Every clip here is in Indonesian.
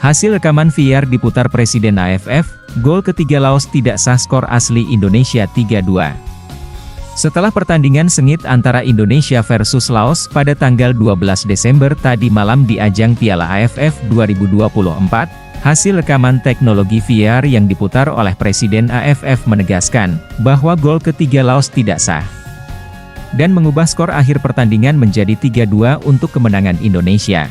Hasil rekaman VAR diputar Presiden AFF, gol ketiga Laos tidak sah, skor asli Indonesia 3-2. Setelah pertandingan sengit antara Indonesia versus Laos pada tanggal 12 Desember tadi malam di ajang Piala AFF 2024, hasil rekaman teknologi VAR yang diputar oleh Presiden AFF menegaskan bahwa gol ketiga Laos tidak sah dan mengubah skor akhir pertandingan menjadi 3-2 untuk kemenangan Indonesia.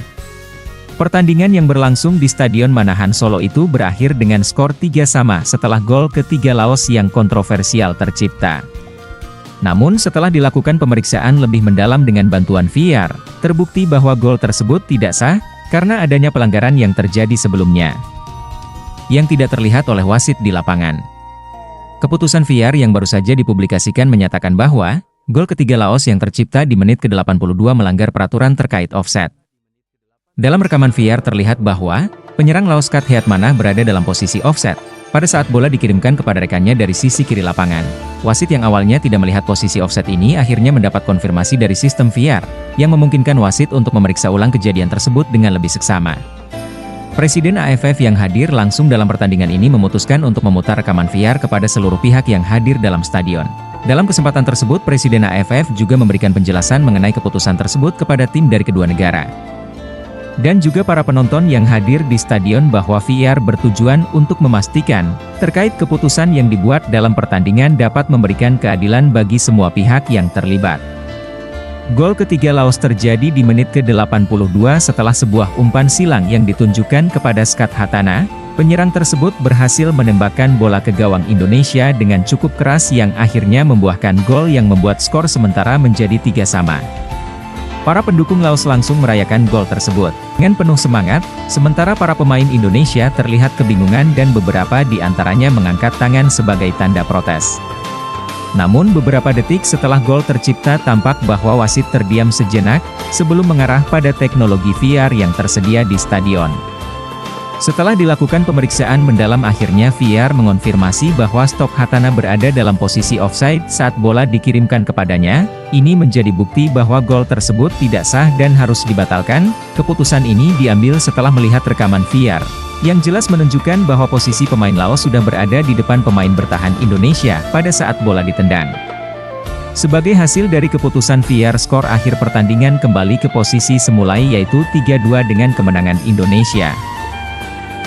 Pertandingan yang berlangsung di Stadion Manahan Solo itu berakhir dengan skor 3-3 setelah gol ketiga Laos yang kontroversial tercipta. Namun setelah dilakukan pemeriksaan lebih mendalam dengan bantuan VAR, terbukti bahwa gol tersebut tidak sah, karena adanya pelanggaran yang terjadi sebelumnya, yang tidak terlihat oleh wasit di lapangan. Keputusan VAR yang baru saja dipublikasikan menyatakan bahwa, gol ketiga Laos yang tercipta di menit ke-82 melanggar peraturan terkait offset. Dalam rekaman VAR terlihat bahwa, penyerang Laos Kat Heatmanah berada dalam posisi offset, pada saat bola dikirimkan kepada rekannya dari sisi kiri lapangan. Wasit yang awalnya tidak melihat posisi offset ini akhirnya mendapat konfirmasi dari sistem VAR, yang memungkinkan wasit untuk memeriksa ulang kejadian tersebut dengan lebih seksama. Presiden AFF yang hadir langsung dalam pertandingan ini memutuskan untuk memutar rekaman VAR kepada seluruh pihak yang hadir dalam stadion. Dalam kesempatan tersebut Presiden AFF juga memberikan penjelasan mengenai keputusan tersebut kepada tim dari kedua negara dan juga para penonton yang hadir di stadion bahwa VAR bertujuan untuk memastikan terkait keputusan yang dibuat dalam pertandingan dapat memberikan keadilan bagi semua pihak yang terlibat. Gol ketiga Laos terjadi di menit ke-82 setelah sebuah umpan silang yang ditunjukkan kepada Skat Hatana. Penyerang tersebut berhasil menembakkan bola ke gawang Indonesia dengan cukup keras yang akhirnya membuahkan gol yang membuat skor sementara menjadi 3-3. Para pendukung Laos langsung merayakan gol tersebut dengan penuh semangat, sementara para pemain Indonesia terlihat kebingungan dan beberapa di antaranya mengangkat tangan sebagai tanda protes. Namun beberapa detik setelah gol tercipta tampak bahwa wasit terdiam sejenak, sebelum mengarah pada teknologi VAR yang tersedia di stadion. Setelah dilakukan pemeriksaan mendalam akhirnya VAR mengonfirmasi bahwa Stok Hatana berada dalam posisi offside saat bola dikirimkan kepadanya. Ini menjadi bukti bahwa gol tersebut tidak sah dan harus dibatalkan. Keputusan ini diambil setelah melihat rekaman VAR, yang jelas menunjukkan bahwa posisi pemain Laos sudah berada di depan pemain bertahan Indonesia pada saat bola ditendang. Sebagai hasil dari keputusan VAR, skor akhir pertandingan kembali ke posisi semula yaitu 3-2 dengan kemenangan Indonesia.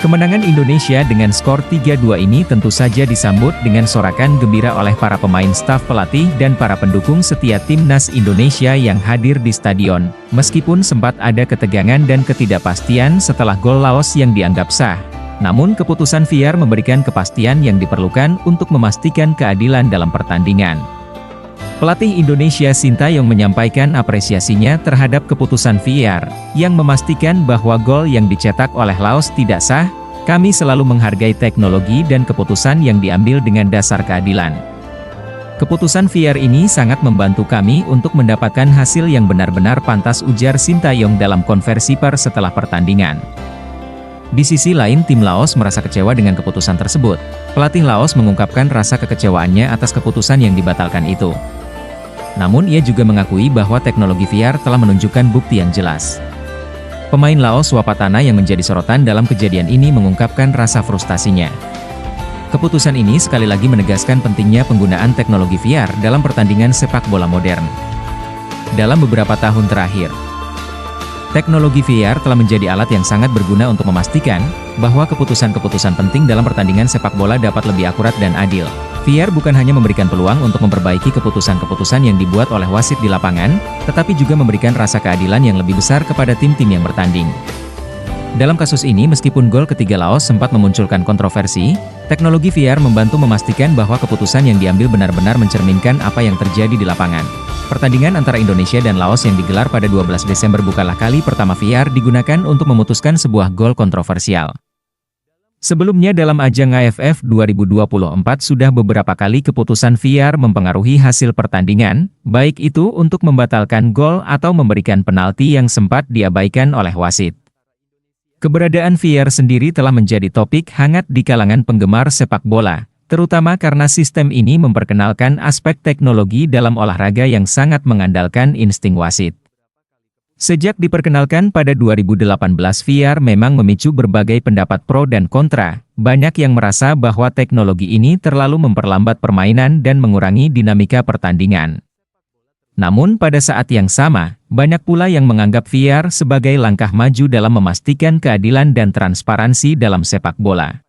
Kemenangan Indonesia dengan skor 3-2 ini tentu saja disambut dengan sorakan gembira oleh para pemain, staf pelatih dan para pendukung setia timnas Indonesia yang hadir di stadion, meskipun sempat ada ketegangan dan ketidakpastian setelah gol Laos yang dianggap sah. Namun keputusan VAR memberikan kepastian yang diperlukan untuk memastikan keadilan dalam pertandingan. Pelatih Indonesia Sintayong menyampaikan apresiasinya terhadap keputusan VAR, yang memastikan bahwa gol yang dicetak oleh Laos tidak sah. Kami selalu menghargai teknologi dan keputusan yang diambil dengan dasar keadilan. Keputusan VAR ini sangat membantu kami untuk mendapatkan hasil yang benar-benar pantas, ujar Sintayong dalam konversi pers setelah pertandingan. Di sisi lain tim Laos merasa kecewa dengan keputusan tersebut. Pelatih Laos mengungkapkan rasa kekecewaannya atas keputusan yang dibatalkan itu. Namun ia juga mengakui bahwa teknologi VAR telah menunjukkan bukti yang jelas. Pemain Laos Wapatana yang menjadi sorotan dalam kejadian ini mengungkapkan rasa frustasinya. Keputusan ini sekali lagi menegaskan pentingnya penggunaan teknologi VAR dalam pertandingan sepak bola modern. Dalam beberapa tahun terakhir, teknologi VAR telah menjadi alat yang sangat berguna untuk memastikan bahwa keputusan-keputusan penting dalam pertandingan sepak bola dapat lebih akurat dan adil. VAR bukan hanya memberikan peluang untuk memperbaiki keputusan-keputusan yang dibuat oleh wasit di lapangan, tetapi juga memberikan rasa keadilan yang lebih besar kepada tim-tim yang bertanding. Dalam kasus ini meskipun gol ketiga Laos sempat memunculkan kontroversi, teknologi VAR membantu memastikan bahwa keputusan yang diambil benar-benar mencerminkan apa yang terjadi di lapangan. Pertandingan antara Indonesia dan Laos yang digelar pada 12 Desember bukanlah kali pertama VAR digunakan untuk memutuskan sebuah gol kontroversial. Sebelumnya dalam ajang AFF 2024 sudah beberapa kali keputusan VAR mempengaruhi hasil pertandingan, baik itu untuk membatalkan gol atau memberikan penalti yang sempat diabaikan oleh wasit. Keberadaan VAR sendiri telah menjadi topik hangat di kalangan penggemar sepak bola, terutama karena sistem ini memperkenalkan aspek teknologi dalam olahraga yang sangat mengandalkan insting wasit. Sejak diperkenalkan pada 2018, VR memang memicu berbagai pendapat pro dan kontra. Banyak yang merasa bahwa teknologi ini terlalu memperlambat permainan dan mengurangi dinamika pertandingan. Namun pada saat yang sama, banyak pula yang menganggap VR sebagai langkah maju dalam memastikan keadilan dan transparansi dalam sepak bola.